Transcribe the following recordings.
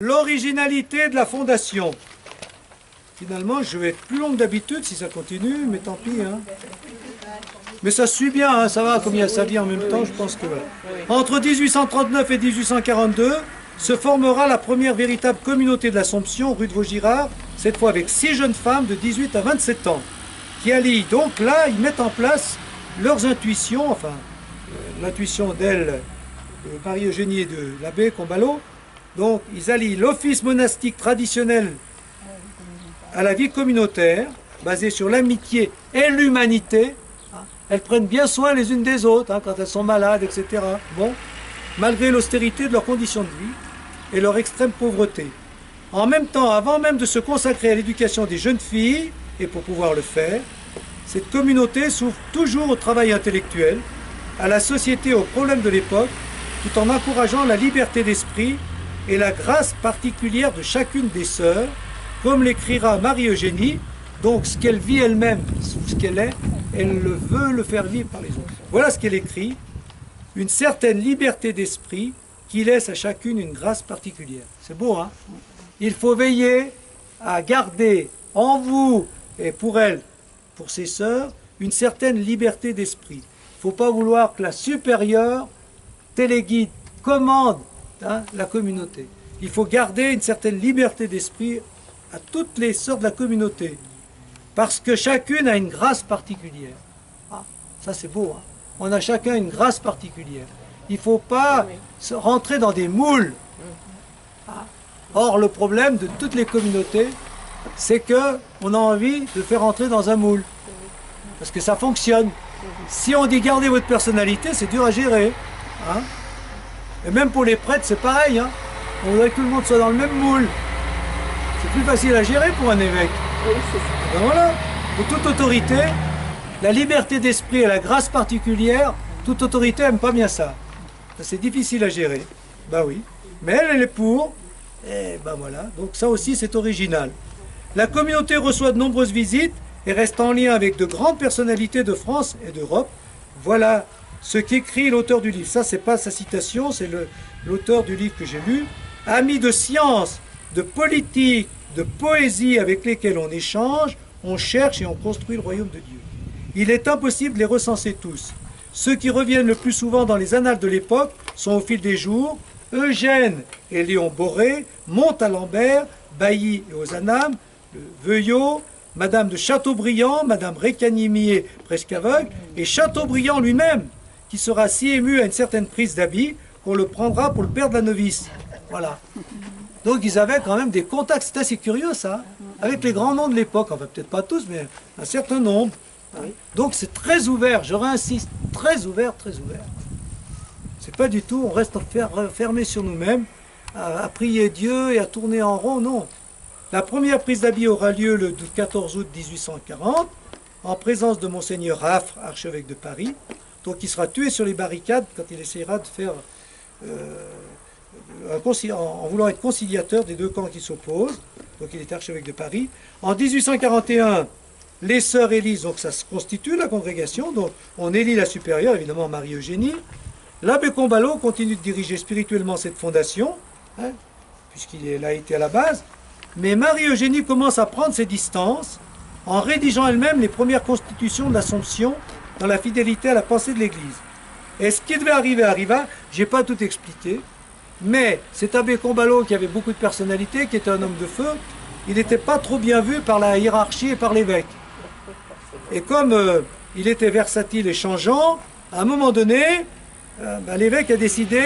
L'originalité de la fondation. Finalement, je vais être plus long que d'habitude si ça continue, mais tant pis. Hein. Mais ça suit bien, hein, ça va, comme il y a sa vie en même temps, je pense que voilà. Entre 1839 et 1842, se formera la première véritable communauté de l'Assomption, rue de Vaugirard, cette fois avec 6 jeunes femmes de 18 à 27 ans, qui allient. Donc là, ils mettent en place leurs intuitions, enfin, l'intuition d'elle, de Marie-Eugénie et de l'abbé Combalot. Donc, ils allient l'office monastique traditionnel à la vie communautaire, basée sur l'amitié et l'humanité. Elles prennent bien soin les unes des autres, hein, quand elles sont malades, etc. Bon, malgré l'austérité de leurs conditions de vie et leur extrême pauvreté. En même temps, avant même de se consacrer à l'éducation des jeunes filles, et pour pouvoir le faire, cette communauté s'ouvre toujours au travail intellectuel, à la société, aux problèmes de l'époque, tout en encourageant la liberté d'esprit et la grâce particulière de chacune des sœurs, comme l'écrira Marie-Eugénie. Donc ce qu'elle vit elle-même, ce qu'elle est, elle veut le faire vivre par les autres. Voilà ce qu'elle écrit, une certaine liberté d'esprit qui laisse à chacune une grâce particulière. C'est beau, hein? Il faut veiller à garder en vous et pour elle, pour ses sœurs, une certaine liberté d'esprit. Il ne faut pas vouloir que la supérieure téléguide, commande, hein, la communauté. Il faut garder une certaine liberté d'esprit à toutes les sœurs de la communauté, parce que chacune a une grâce particulière. Ah, ça c'est beau, hein. On a chacun une grâce particulière. Il ne faut pas se rentrer dans des moules. Ah. Or, le problème de toutes les communautés, c'est qu'on a envie de faire entrer dans un moule, parce que ça fonctionne. Si on dit gardez votre personnalité, c'est dur à gérer. Hein. Et même pour les prêtres, c'est pareil. Hein. On voudrait que tout le monde soit dans le même moule. C'est plus facile à gérer pour un évêque. Oui, c'est ça. Ben voilà. Pour toute autorité, la liberté d'esprit et la grâce particulière, toute autorité n'aime pas bien ça. C'est difficile à gérer. Ben oui. Mais elle est pour. Et ben voilà. Donc ça aussi, c'est original. La communauté reçoit de nombreuses visites et reste en lien avec de grandes personnalités de France et d'Europe. Voilà ce qu'écrit l'auteur du livre. Ça, c'est pas sa citation, c'est l'auteur du livre que j'ai lu. Amis de science, de politique, de poésie avec lesquels on échange, on cherche et on construit le royaume de Dieu. Il est impossible de les recenser tous. Ceux qui reviennent le plus souvent dans les annales de l'époque sont au fil des jours Eugène et Léon Boré, Montalembert, Bailly et Ozanam, Veuillot, Madame de Chateaubriand, Madame Récanimier, presque aveugle, et Chateaubriand lui-même, qui sera si ému à une certaine prise d'habit qu'on le prendra pour le père de la novice. Voilà. Donc ils avaient quand même des contacts, c'est assez curieux ça, avec les grands noms de l'époque, enfin peut-être pas tous, mais un certain nombre. Donc c'est très ouvert, je réinsiste, très ouvert, très ouvert. C'est pas du tout, on reste fermé sur nous-mêmes, à prier Dieu et à tourner en rond, non. La première prise d'habit aura lieu le 14 août 1840, en présence de Monseigneur Raffre, archevêque de Paris. Donc il sera tué sur les barricades quand il essaiera de faire, en voulant être conciliateur des deux camps qui s'opposent. Donc il est archevêque de Paris. En 1841, les sœurs élisent, donc ça se constitue la congrégation, donc on élit la supérieure, évidemment Marie-Eugénie. L'abbé Combalot continue de diriger spirituellement cette fondation, hein, puisqu'il a été à la base. Mais Marie-Eugénie commence à prendre ses distances en rédigeant elle-même les premières constitutions de l'Assomption dans la fidélité à la pensée de l'Église. Et ce qui devait arriver arriva, je n'ai pas tout expliqué, mais cet abbé Combalot qui avait beaucoup de personnalité, qui était un homme de feu, il n'était pas trop bien vu par la hiérarchie et par l'évêque. Et comme il était versatile et changeant, à un moment donné, l'évêque a décidé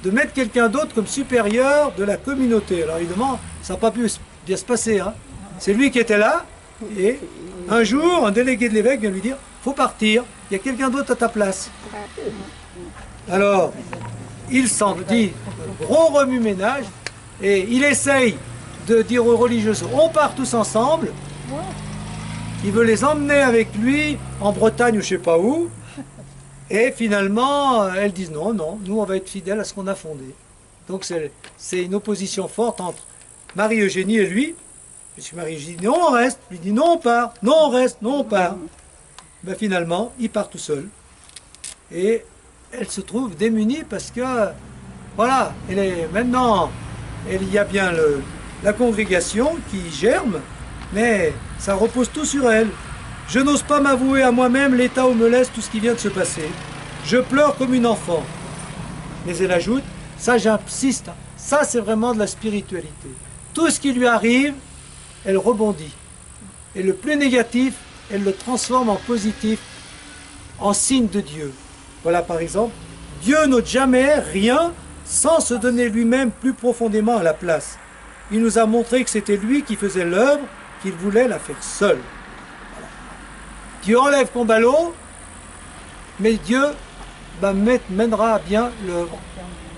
de mettre quelqu'un d'autre comme supérieur de la communauté. Alors évidemment, ça n'a pas pu bien se passer. Hein. C'est lui qui était là, et un jour, un délégué de l'évêque vient lui dire « faut partir, il y a quelqu'un d'autre à ta place ». Alors, il s'en dit gros remue-ménage, et il essaye de dire aux religieuses « on part tous ensemble ». Il veut les emmener avec lui en Bretagne ou je ne sais pas où. Et finalement, elles disent non, non, nous on va être fidèles à ce qu'on a fondé. Donc c'est une opposition forte entre Marie-Eugénie et lui. Puisque Marie-Eugénie dit non, on reste. Lui dit non, on part. Non, on reste. Non, on part. Ben, finalement, il part tout seul. Et elle se trouve démunie parce que, voilà, elle est maintenant il y a bien la congrégation qui germe, mais ça repose tout sur elle. Je n'ose pas m'avouer à moi-même l'état où me laisse tout ce qui vient de se passer. Je pleure comme une enfant. Mais elle ajoute, ça j'insiste, ça c'est vraiment de la spiritualité. Tout ce qui lui arrive, elle rebondit. Et le plus négatif, elle le transforme en positif, en signe de Dieu. Voilà par exemple, Dieu n'ôte jamais rien sans se donner lui-même plus profondément à la place. Il nous a montré que c'était lui qui faisait l'œuvre, qu'il voulait la faire seul. Voilà. Dieu enlève ton ballot, mais Dieu mènera à bien l'œuvre.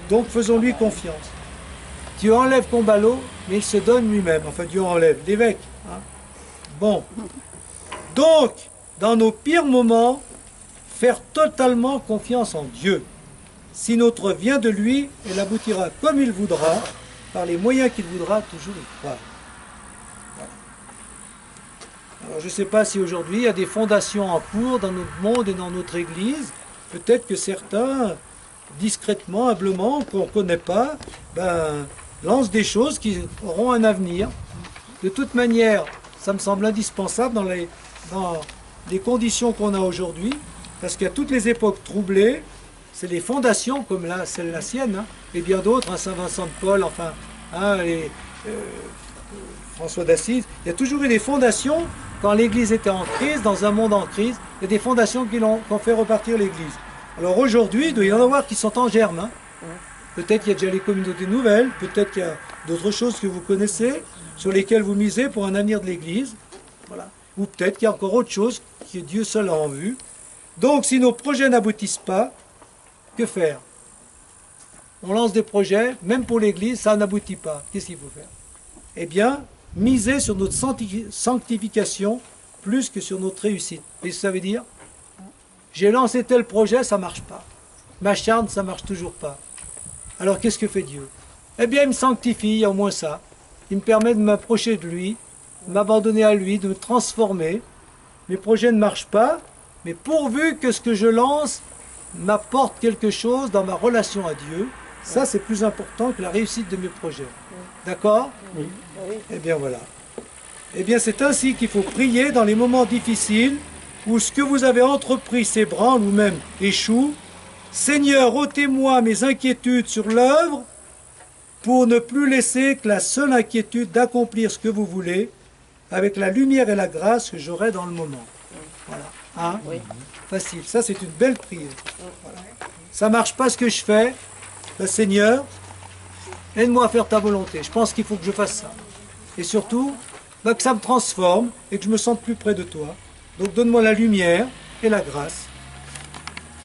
Donc faisons-lui confiance. Dieu enlève ton ballot, mais il se donne lui-même. Enfin, Dieu enlève l'évêque. Hein. Bon. Donc, dans nos pires moments, faire totalement confiance en Dieu. Si notre œuvre vient de lui, elle aboutira comme il voudra, par les moyens qu'il voudra, toujours y croire. Voilà. Alors je ne sais pas si aujourd'hui il y a des fondations en cours dans notre monde et dans notre Église. Peut-être que certains, discrètement, humblement, qu'on ne connaît pas, lancent des choses qui auront un avenir. De toute manière, ça me semble indispensable dans les conditions qu'on a aujourd'hui, parce qu'à toutes les époques troublées, c'est les fondations comme là, celle la sienne, hein, et bien d'autres, hein, Saint-Vincent de Paul, enfin, hein, François d'Assise, il y a toujours eu des fondations quand l'Église était en crise, dans un monde en crise, il y a des fondations qui ont fait repartir l'Église. Alors aujourd'hui, il doit y en avoir qui sont en germe. Hein. Peut-être qu'il y a déjà les communautés nouvelles, peut-être qu'il y a d'autres choses que vous connaissez, sur lesquelles vous misez pour un avenir de l'Église. Voilà. Ou peut-être qu'il y a encore autre chose que Dieu seul a en vue. Donc, si nos projets n'aboutissent pas, que faire? On lance des projets, même pour l'Église, ça n'aboutit pas. Qu'est-ce qu'il faut faire? Eh bien, miser sur notre sanctification plus que sur notre réussite. Et ça veut dire, j'ai lancé tel projet, ça ne marche pas. M'acharne, ça ne marche toujours pas. Alors, qu'est-ce que fait Dieu? Eh bien, il me sanctifie, au moins ça. Il me permet de m'approcher de lui, de m'abandonner à lui, de me transformer. Mes projets ne marchent pas, mais pourvu que ce que je lance m'apporte quelque chose dans ma relation à Dieu, ça c'est plus important que la réussite de mes projets. D'accord? Oui. Eh bien voilà. Eh bien c'est ainsi qu'il faut prier dans les moments difficiles où ce que vous avez entrepris s'ébranle ou même échoue. Seigneur, ôtez-moi mes inquiétudes sur l'œuvre pour ne plus laisser que la seule inquiétude d'accomplir ce que vous voulez avec la lumière et la grâce que j'aurai dans le moment. Voilà. Hein? Oui. Facile. Ça, c'est une belle prière. Voilà. Ça ne marche pas ce que je fais. Seigneur, aide-moi à faire ta volonté. Je pense qu'il faut que je fasse ça. Et surtout, que ça me transforme et que je me sente plus près de toi. Donc, donne-moi la lumière et la grâce.